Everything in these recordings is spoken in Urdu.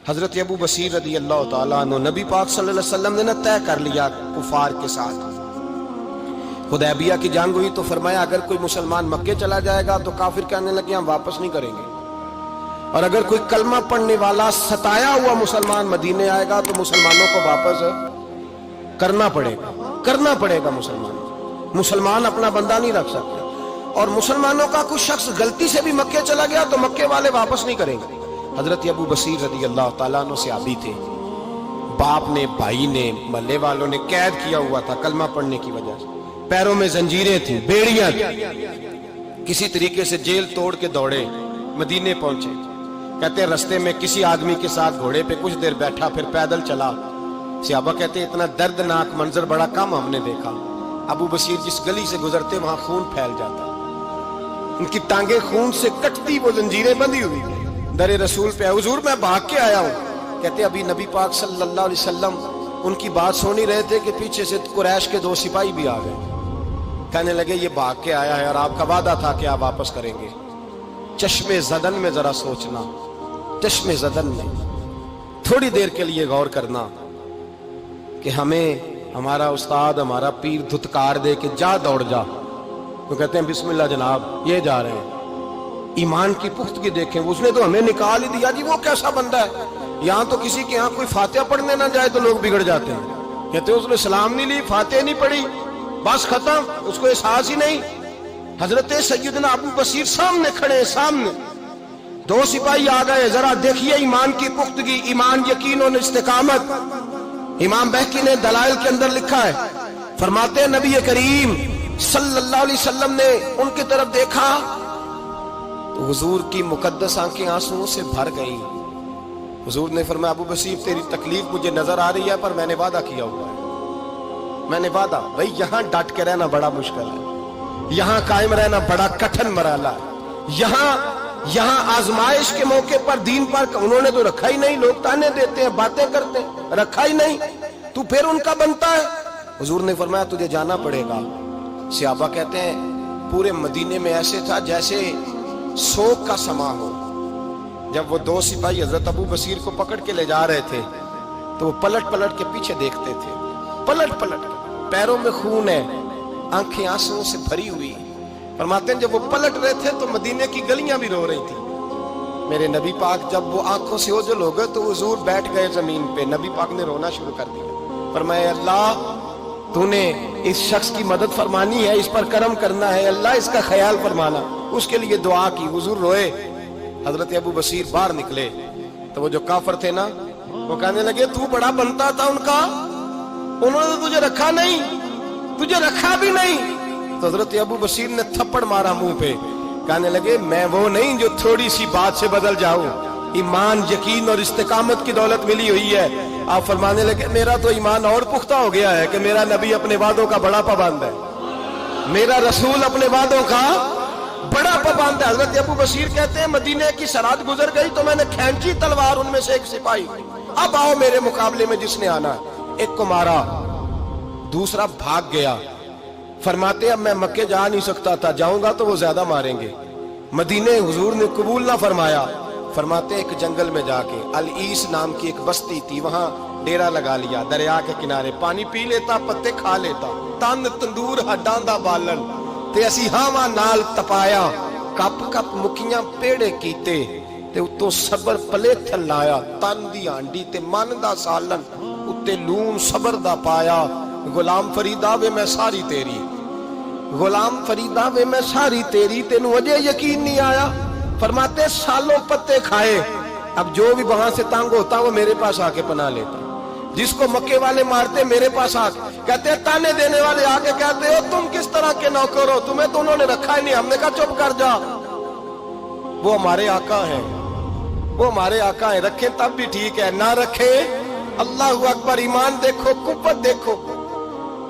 حضرت ابو بصیر رضی اللہ تعالیٰ عنہ نبی پاک صلی اللہ علیہ وسلم نے نہ طے کر لیا کفار کے ساتھ، حدیبیہ کی جنگ ہوئی تو فرمایا اگر کوئی مسلمان مکے چلا جائے گا تو کافر کہنے لگے ہم واپس نہیں کریں گے، اور اگر کوئی کلمہ پڑھنے والا ستایا ہوا مسلمان مدینے آئے گا تو مسلمانوں کو واپس کرنا پڑے گا مسلمان اپنا بندہ نہیں رکھ سکتے، اور مسلمانوں کا کوئی شخص غلطی سے بھی مکے چلا گیا تو مکے والے واپس نہیں کریں گے۔ حضرت ابو بصیر رضی اللہ تعالیٰ عنہ صحابی تھے، باپ نے بھائی نے محلے والوں نے قید کیا ہوا تھا کلمہ پڑھنے کی وجہ سے، پیروں میں زنجیریں تھیں، بیڑیاں تھیں، کسی طریقے سے جیل توڑ کے دوڑے مدینے پہنچے۔ کہتے ہیں رستے میں کسی آدمی کے ساتھ گھوڑے پہ کچھ دیر بیٹھا پھر پیدل چلا، صحابہ کہتے ہیں اتنا دردناک منظر بڑا کم ہم نے دیکھا، ابو بصیر جس گلی سے گزرتے وہاں خون پھیل جاتا، ان کی ٹانگیں خون سے کٹتی، وہ زنجیریں بندھی ہوئی تھی، در رسول پہ حضور میں بھاگ کے آیا ہوں۔ کہتے ابھی نبی پاک صلی اللہ علیہ وسلم ان کی بات سن ہی رہے تھے کہ پیچھے سے قریش کے 2 سپاہی بھی آ گئے، کہنے لگے یہ بھاگ کے آیا ہے اور آپ کا وعدہ تھا کہ آپ واپس کریں گے۔ چشم زدن میں ذرا سوچنا، چشم زدن میں تھوڑی دیر کے لیے غور کرنا کہ ہمیں ہمارا استاد ہمارا پیر دھتکار دے کہ جا دوڑ جا، تو کہتے ہیں بسم اللہ جناب یہ جا رہے ہیں۔ ایمان کی پختگی دیکھیں، اس نے تو ہمیں نکال ہی دیا جی، وہ کیسا بندہ ہے، یہاں تو کسی کے یہاں کوئی فاتحہ پڑھنے نہ جائے تو لوگ بگڑ جاتے ہیں، کہتے ہیں اس نے سلام نہیں لی، فاتحہ نہیں پڑھی، بس ختم، اس کو احساس ہی نہیں۔ حضرت سیدنا ابو بصیر سامنے کھڑے، سامنے 2 سپاہی آ گئے، ذرا دیکھیے ایمان کی پختگی، ایمان، یقین اور استقامت۔ امام بہقی نے دلائل کے اندر لکھا ہے، فرماتے ہیں نبی کریم صلی اللہ علیہ وسلم نے ان کی طرف دیکھا تو حضور کی مقدس آنکھیں آنسوؤں سے بھر گئیں۔ حضور نے فرمایا ابو بصیر تیری تکلیف مجھے نظر آ رہی ہے پر میں نے وعدہ کیا ہوا ہے، میں نے وعدہ، بھئی یہاں ڈٹ کے رہنا بڑا مشکل ہے، یہاں قائم رہنا بڑا کٹھن مرحلہ ہے، یہاں آزمائش کے موقع پر دین پر انہوں نے تو رکھا ہی نہیں، لوگ تانے دیتے ہیں باتیں کرتے ہیں، رکھا ہی نہیں، تو پھر ان کا بنتا ہے۔ حضور نے فرمایا تجھے جانا پڑے گا۔ صحابہ کہتے ہیں پورے مدینے میں ایسے تھا جیسے سوگ کا سما ہو۔ جب وہ 2 سپاہی حضرت ابو بصیر کو پکڑ کے لے جا رہے تھے تو وہ پلٹ پلٹ کے پیچھے دیکھتے تھے، پلٹ پلٹ کے، پیروں میں خون ہے، آنکھیں آنسوؤں سے بھری ہوئی۔ فرماتے ہیں جب وہ پلٹ رہے تھے تو مدینے کی گلیاں بھی رو رہی تھی۔ میرے نبی پاک جب وہ آنکھوں سے اوجھل ہو گئے تو حضور بیٹھ گئے زمین پہ، نبی پاک نے رونا شروع کر دیا، فرمایا اللہ تو نے اس شخص کی مدد فرمانی ہے، اس پر کرم کرنا ہے، اللہ اس کا خیال فرمانا، اس کے لیے دعا کی، حضور روئے۔ حضرت ابو بصیر باہر نکلے تو وہ جو کافر تھے نا وہ کہنے لگے تو بڑا بنتا تھا ان کا، انہوں نے تجھے رکھا نہیں، تجھے رکھا بھی نہیں۔ تو حضرت ابو بصیر نے تھپڑ مارا منہ پہ، کہنے لگے میں وہ نہیں جو تھوڑی سی بات سے بدل جاؤں، ایمان، یقین اور استقامت کی دولت ملی ہوئی ہے۔ آپ فرمانے لگے میرا تو ایمان اور پختہ ہو گیا ہے کہ میرا نبی اپنے وعدوں کا بڑا پابند ہے، میرا رسول اپنے وعدوں کا بڑا پابند ہے۔ حضرت ابو بصیر کہتے ہیں مدینے کی سرحد گزر گئی تو میں نے کھینچی تلوار، ان میں سے ایک سپاہی، اب آؤ میرے مقابلے میں جس نے آنا ہے۔ ایک کو مارا، دوسرا بھاگ گیا۔ فرماتے اب میں مکے جا نہیں سکتا تھا، جاؤں گا تو وہ زیادہ ماریں گے، مدینے حضور نے قبول نہ فرمایا۔ فرماتے ایک جنگل میں جا کے العیس نام کی ایک بستی تھی، وہاں ڈیرا لگا لیا، دریا کے کنارے، پانی پی لیتا، پتے کھا لیتا، تن تندور ہڈاں دا بالن تے اسی ہاواں نال تپایا، کپ کپ مکیاں پیڑے کیتے تے اتوں صبر پلیتھن لایا، تن دی ہانڈی تے من دا سالن اتے لون صبر دا پایا، غلام فریدا وے میں ساری تیری، غلام فریدا وے میں ساری تیری، تینوں اجے یقین نہیں آیا۔ فرماتے سالوں پتے کھائے، اب جو بھی وہاں سے تنگ ہوتا وہ میرے پاس آ کے پناہ لیتا، جس کو مکے والے مارتے میرے پاس آ کے کہتے ہیں، تانے دینے والے آ کے کہتے ہو تم کس طرح کے نوکر ہو، تمہیں تو انہوں نے رکھا ہی نہیں۔ ہم نے کہا چپ کر جا، وہ ہمارے آقا ہیں، وہ ہمارے آقا ہیں، رکھیں تب بھی ٹھیک ہے، نہ رکھیں اللہ اکبر۔ ایمان دیکھو، قوت دیکھو،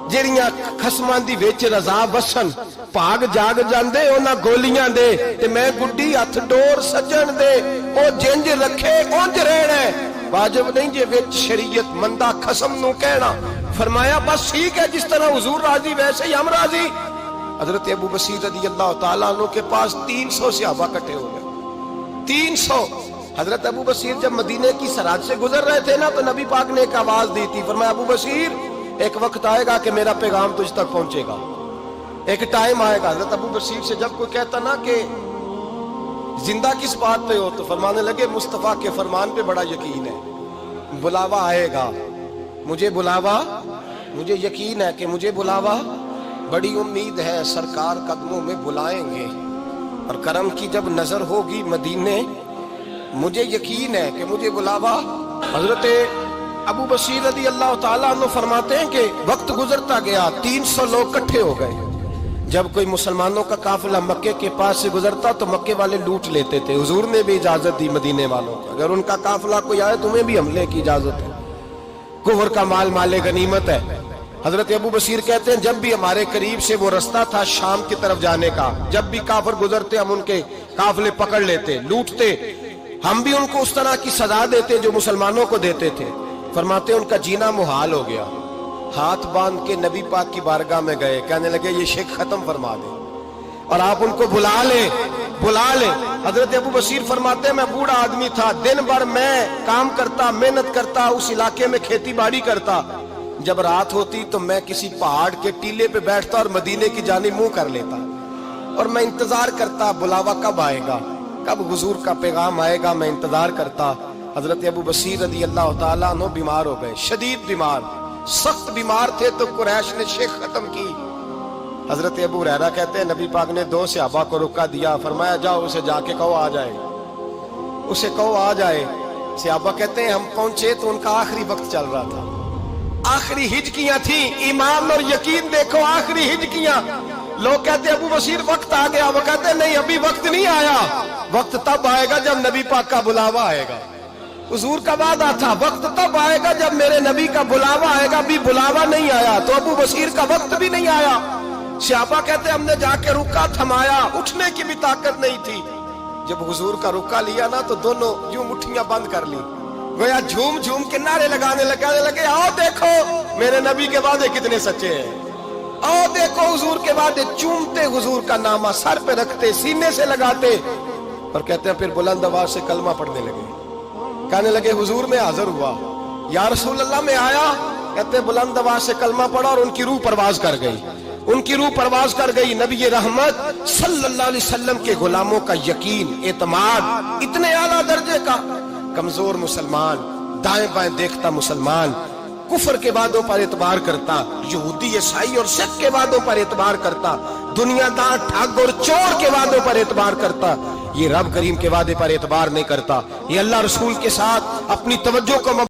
جیڑیاں خصماں دی وچ رضا وسن، پاگ جاگ جاندے اونا گولیاں دے تے میں گڈی ہتھ ڈور سجن دے، او جنج رکھے اونج رہنا ہے، واجب نہیں جے وچ شریعت مندہ خصم نو کہنا۔ فرمایا بس ٹھیک ہے، جس طرح حضور راضی ویسے ہی ہم راضی۔ حضرت ابو بصیر رضی اللہ تعالیٰ عنہ کے پاس 300 صحابہ کٹے ہو گئے، 300 حضرت ابو بصیر جب مدینے کی سرحد سے گزر رہے تھے نا تو نبی پاک نے ایک آواز دی تھی، فرمایا ابو بصیر ایک وقت آئے گا کہ میرا پیغام تجھ تک پہنچے گا، ایک ٹائم آئے گا۔ حضرت ابو بصیر سے جب کوئی کہتا نا کہ زندہ کس بات پہ ہو تو فرمانے لگے مصطفیٰ کے فرمان پہ بڑا یقین ہے، بلاوا آئے گا، مجھے یقین ہے کہ مجھے بلاوا، بڑی امید ہے سرکار قدموں میں بلائیں گے اور کرم کی جب نظر ہوگی مدینے، مجھے یقین ہے کہ مجھے بلاوا۔ حضرت ابو بصیر رضی اللہ تعالیٰ عنہ فرماتے ہیں کہ وقت گزرتا گیا، 300 لوگ اکٹھے ہو گئے۔ جب کوئی مسلمانوں کا قافلہ مکے کے پاس سے گزرتا تو مکے والے لوٹ لیتے تھے۔ حضور نے بھی اجازت دی مدینے والوں کو، اگر ان کا قافلہ کوئی آئے تمہیں بھی حملے کی اجازت ہے، کفر کا مال مال غنیمت ہے۔ حضرت ابو بصیر کہتے ہیں جب بھی ہمارے قریب سے وہ رستہ تھا شام کی طرف جانے کا، جب بھی کافر گزرتے ہم ان کے قافلے پکڑ لیتے، لوٹتے، ہم بھی ان کو اس طرح کی سزا دیتے جو مسلمانوں کو دیتے تھے۔ فرماتے ان کا جینا محال ہو گیا، ہاتھ باندھ کے نبی پاک کی بارگاہ میں گئے، کہنے لگے یہ شرک ختم فرما دیں اور آپ ان کو بلا لیں۔ حضرت ابو بصیر فرماتے ہیں میں بوڑھا آدمی تھا، دن بھر میں کام کرتا، محنت کرتا، اس علاقے میں کھیتی باڑی کرتا، جب رات ہوتی تو میں کسی پہاڑ کے ٹیلے پہ بیٹھتا اور مدینے کی جانب منہ کر لیتا اور میں انتظار کرتا بلاوا کب آئے گا، کب حضور کا پیغام آئے گا، میں انتظار کرتا۔ حضرت ابو بصیر رضی اللہ تعالیٰ عنہ بیمار ہو گئے، شدید بیمار، سخت بیمار تھے تو قریش نے شیخ ختم کی۔ حضرت ابو ہریرہ کہتے ہیں نبی پاک نے 2 صحابہ کو رکا دیا، فرمایا جاؤ اسے جا کے کہو آ جائے، اسے کہو آ جائے۔ صحابہ کہتے ہیں ہم پہنچے تو ان کا آخری وقت چل رہا تھا، آخری ہجکیاں تھیں، ایمان اور یقین دیکھو، آخری ہجکیاں۔ لوگ کہتے ابو بصیر وقت آ گیا، وہ کہتے نہیں ابھی وقت نہیں آیا، وقت تب آئے گا جب نبی پاک کا بلاوا آئے گا۔ حضور کا وعدہ تھا وقت تب آئے گا جب میرے نبی کا بلاوا آئے گا، ابھی بلاوا نہیں آیا تو ابو بصیر کا وقت بھی نہیں آیا۔ صحابہ کہتے ہم نے جا کے رکا تھمایا، اٹھنے کی بھی طاقت نہیں تھی۔ جب حضور کا رکا لیا نا تو دونوں یوں مٹھیاں بند کر لی، گویا جھوم جھوم کے نعرے لگانے لگے آؤ دیکھو میرے نبی کے وعدے کتنے سچے ہیں، آؤ دیکھو حضور کے وعدے۔ چومتے حضور کا نامہ سر پہ رکھتے، سینے سے لگاتے اور کہتے ہیں پھر بلند آواز سے کلمہ پڑھنے لگے، کہنے لگے حضور میں حاضر ہوا، یا رسول اللہ میں آیا، کہتے بلند آواز سے کلمہ پڑھا اور ان کی روح پرواز کر گئی، ان کی روح پرواز کر گئی۔ نبی رحمت صلی اللہ علیہ وسلم کے غلاموں کا یقین، اعتماد اتنے اعلیٰ درجے کا، کمزور مسلمان، دائیں بائیں دیکھتا مسلمان، کفر کے وعدوں پر اعتبار کرتا، یہودی عیسائی اور سکھ کے وعدوں پر اعتبار کرتا، دنیا دار ٹھگ اور چور کے وعدوں پر اعتبار کرتا، یہ رب کریم کے وعدے پر اعتبار نہیں کرتا۔ یہ اللہ رسول کے ساتھ اپنی توجہ کو